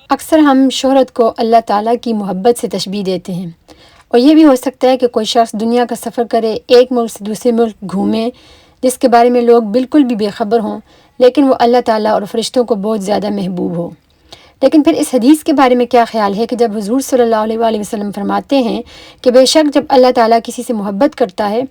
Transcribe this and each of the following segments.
اکثر ہم شہرت کو اللہ تعالیٰ کی محبت سے تشبیہ دیتے ہیں، اور یہ بھی ہو سکتا ہے کہ کوئی شخص دنیا کا سفر کرے، ایک ملک سے دوسرے ملک گھومے، جس کے بارے میں لوگ بالکل بھی بے خبر ہوں، لیکن وہ اللہ تعالیٰ اور فرشتوں کو بہت زیادہ محبوب ہو۔ لیکن پھر اس حدیث کے بارے میں کیا خیال ہے کہ جب حضور صلی اللہ علیہ وآلہ وسلم فرماتے ہیں کہ بے شک جب اللہ تعالیٰ کسی سے محبت کرتا ہے،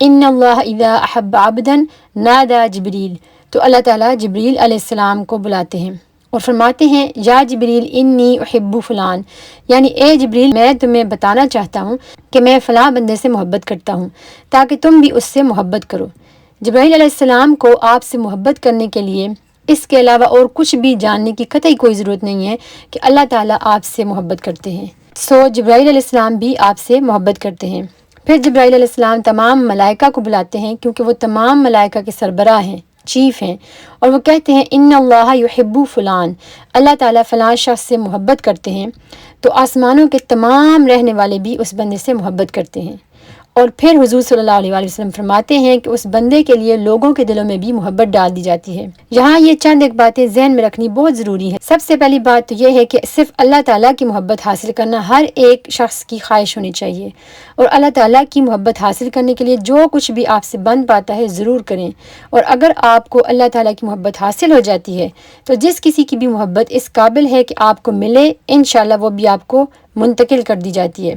ان اللہ اذا احب عبدا نادى جبریل، تو اللہ تعالیٰ جبریل علیہ السلام کو بلاتے ہیں اور فرماتے ہیں یا جبریل انی احب فلان، یعنی اے جبریل میں تمہیں بتانا چاہتا ہوں کہ میں فلاں بندے سے محبت کرتا ہوں تاکہ تم بھی اس سے محبت کرو۔ جبرائیل علیہ السلام کو آپ سے محبت کرنے کے لیے اس کے علاوہ اور کچھ بھی جاننے کی قطعی کوئی ضرورت نہیں ہے کہ اللہ تعالیٰ آپ سے محبت کرتے ہیں۔ جبرائیل علیہ السلام بھی آپ سے محبت کرتے ہیں۔ پھر جبرائیل علیہ السلام تمام ملائکہ کو بلاتے ہیں کیونکہ وہ تمام ملائکہ کے سربراہ ہیں، چیف ہیں، اور وہ کہتے ہیں ان اللہ یحب فلان، اللہ تعالیٰ فلاں شخص سے محبت کرتے ہیں، تو آسمانوں کے تمام رہنے والے بھی اس بندے سے محبت کرتے ہیں۔ اور پھر حضور صلی اللہ علیہ وآلہ وسلم فرماتے ہیں کہ اس بندے کے لیے لوگوں کے دلوں میں بھی محبت ڈال دی جاتی ہے۔ یہاں یہ چند ایک باتیں ذہن میں رکھنی بہت ضروری ہے۔ سب سے پہلی بات تو یہ ہے کہ صرف اللہ تعالیٰ کی محبت حاصل کرنا ہر ایک شخص کی خواہش ہونی چاہیے، اور اللہ تعالیٰ کی محبت حاصل کرنے کے لیے جو کچھ بھی آپ سے بن پاتا ہے ضرور کریں، اور اگر آپ کو اللہ تعالیٰ کی محبت حاصل ہو جاتی ہے تو جس کسی کی بھی محبت اس قابل ہے کہ آپ کو ملے، انشاءاللہ وہ بھی آپ کو منتقل کر دی جاتی ہے۔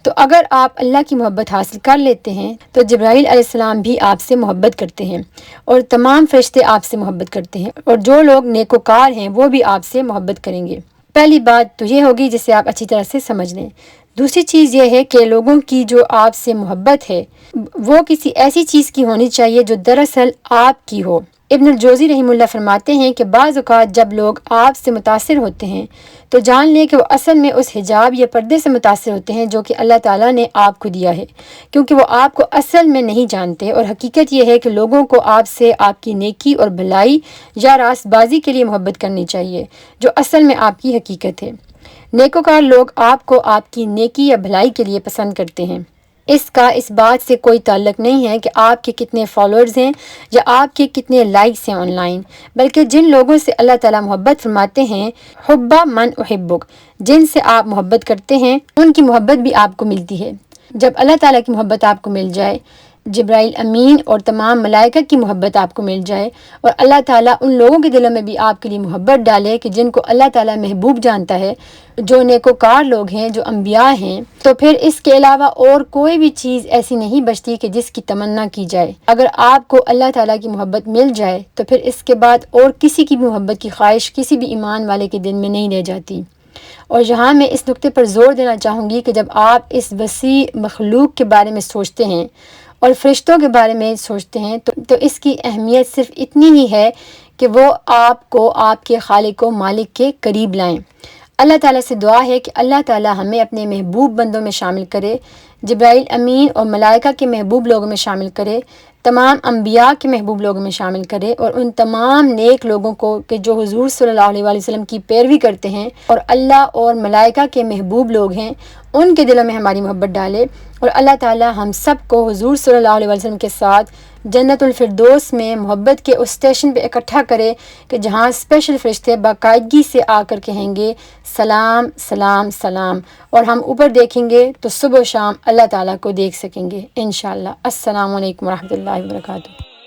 تو اگر آپ اللہ کی محبت حاصل کر لیتے ہیں تو جبرائیل علیہ السلام بھی آپ سے محبت کرتے ہیں، اور تمام فرشتے آپ سے محبت کرتے ہیں، اور جو لوگ نیکوکار ہیں وہ بھی آپ سے محبت کریں گے۔ پہلی بات تو یہ ہوگی جسے آپ اچھی طرح سے سمجھ لیں۔ دوسری چیز یہ ہے کہ لوگوں کی جو آپ سے محبت ہے وہ کسی ایسی چیز کی ہونی چاہیے جو دراصل آپ کی ہو۔ ابن الجوزی رحمہ اللہ فرماتے ہیں کہ بعض اوقات جب لوگ آپ سے متاثر ہوتے ہیں تو جان لیں کہ وہ اصل میں اس حجاب یا پردے سے متاثر ہوتے ہیں جو کہ اللہ تعالیٰ نے آپ کو دیا ہے، کیونکہ وہ آپ کو اصل میں نہیں جانتے، اور حقیقت یہ ہے کہ لوگوں کو آپ سے آپ کی نیکی اور بھلائی یا راست بازی کے لیے محبت کرنی چاہیے، جو اصل میں آپ کی حقیقت ہے۔ نیکوکار لوگ آپ کو آپ کی نیکی یا بھلائی کے لیے پسند کرتے ہیں۔ اس کا اس بات سے کوئی تعلق نہیں ہے کہ آپ کے کتنے فالوورز ہیں یا آپ کے کتنے لائکس ہیں آن لائن، بلکہ جن لوگوں سے اللہ تعالیٰ محبت فرماتے ہیں حب من احبک، جن سے آپ محبت کرتے ہیں ان کی محبت بھی آپ کو ملتی ہے۔ جب اللہ تعالیٰ کی محبت آپ کو مل جائے، جبرائیل امین اور تمام ملائکہ کی محبت آپ کو مل جائے، اور اللہ تعالیٰ ان لوگوں کے دلوں میں بھی آپ کے لیے محبت ڈالے کہ جن کو اللہ تعالیٰ محبوب جانتا ہے، جو نیکوکار لوگ ہیں، جو انبیاء ہیں، تو پھر اس کے علاوہ اور کوئی بھی چیز ایسی نہیں بچتی کہ جس کی تمنا کی جائے۔ اگر آپ کو اللہ تعالیٰ کی محبت مل جائے تو پھر اس کے بعد اور کسی کی بھی محبت کی خواہش کسی بھی ایمان والے کے دل میں نہیں رہ جاتی۔ اور یہاں میں اس نقطے پر زور دینا چاہوں گی کہ جب آپ اس وسیع مخلوق کے بارے میں سوچتے ہیں اور فرشتوں کے بارے میں سوچتے ہیں تو اس کی اہمیت صرف اتنی ہی ہے کہ وہ آپ کو آپ کے خالق و مالک کے قریب لائیں۔ اللہ تعالیٰ سے دعا ہے کہ اللہ تعالیٰ ہمیں اپنے محبوب بندوں میں شامل کرے، جبرائیل امین اور ملائکہ کے محبوب لوگوں میں شامل کرے، تمام انبیاء کے محبوب لوگوں میں شامل کرے، اور ان تمام نیک لوگوں کو کہ جو حضور صلی اللہ علیہ وآلہ وسلم کی پیروی کرتے ہیں اور اللہ اور ملائکہ کے محبوب لوگ ہیں، ان کے دلوں میں ہماری محبت ڈالے، اور اللہ تعالیٰ ہم سب کو حضور صلی اللہ علیہ وآلہ وسلم کے ساتھ جنت الفردوس میں محبت کے اس اسٹیشن پہ اکٹھا کرے کہ جہاں اسپیشل فرشتے باقاعدگی سے آ کر کہیں گے سلام سلام سلام، اور ہم اوپر دیکھیں گے تو صبح و شام اللہ تعالیٰ کو دیکھ سکیں گے انشاءاللہ۔ السلام علیکم ورحمۃ اللہ وبرکاتہ۔